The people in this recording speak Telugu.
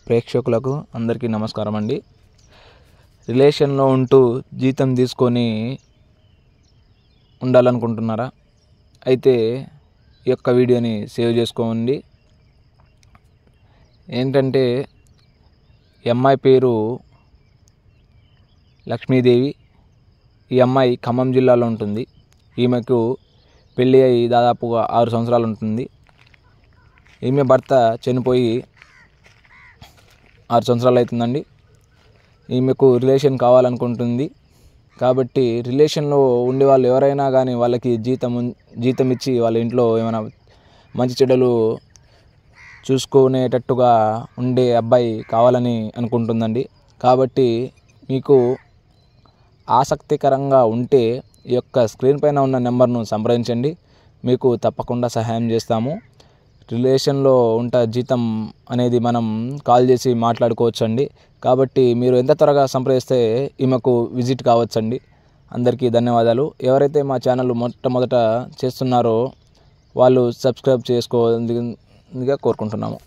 ప్రేక్షకులకు అందరికీ నమస్కారం అండి. రిలేషన్లో ఉంటూ జీతం తీసుకొని ఉండాలనుకుంటున్నారా? అయితే ఈ యొక్క వీడియోని సేవ్ చేసుకోండి. ఏంటంటే ఈ అమ్మాయి పేరు లక్ష్మీదేవి. ఈ అమ్మాయి ఖమ్మం జిల్లాలో ఉంటుంది. ఈమెకు పెళ్ళి అయి దాదాపుగా 6 సంవత్సరాలు ఉంటుంది. ఈమె భర్త చనిపోయి 6 సంవత్సరాలు అవుతుందండి. ఈమెకు రిలేషన్ కావాలనుకుంటుంది. కాబట్టి రిలేషన్లో ఉండే వాళ్ళు ఎవరైనా కానీ వాళ్ళకి జీతం ఇచ్చి వాళ్ళ ఇంట్లో ఏమైనా మంచి చెడ్డలు చూసుకునేటట్టుగా ఉండే అబ్బాయి కావాలని అనుకుంటుందండి. కాబట్టి మీకు ఆసక్తికరంగా ఉంటే ఈ యొక్క స్క్రీన్ పైన ఉన్న నెంబర్ను సంప్రదించండి. మీకు తప్పకుండా సహాయం చేస్తాము. రిలేషన్లో జీతం అనేది మనం కాల్ చేసి మాట్లాడుకోవచ్చండి. కాబట్టి మీరు ఎంత త్వరగా సంప్రదిస్తే ఈమెకు విజిట్ కావచ్చండి. అందరికీ ధన్యవాదాలు. ఎవరైతే మా ఛానల్ మొట్టమొదట చేస్తున్నారో వాళ్ళు సబ్స్క్రైబ్ చేసుకోవాలని కోరుకుంటున్నాము.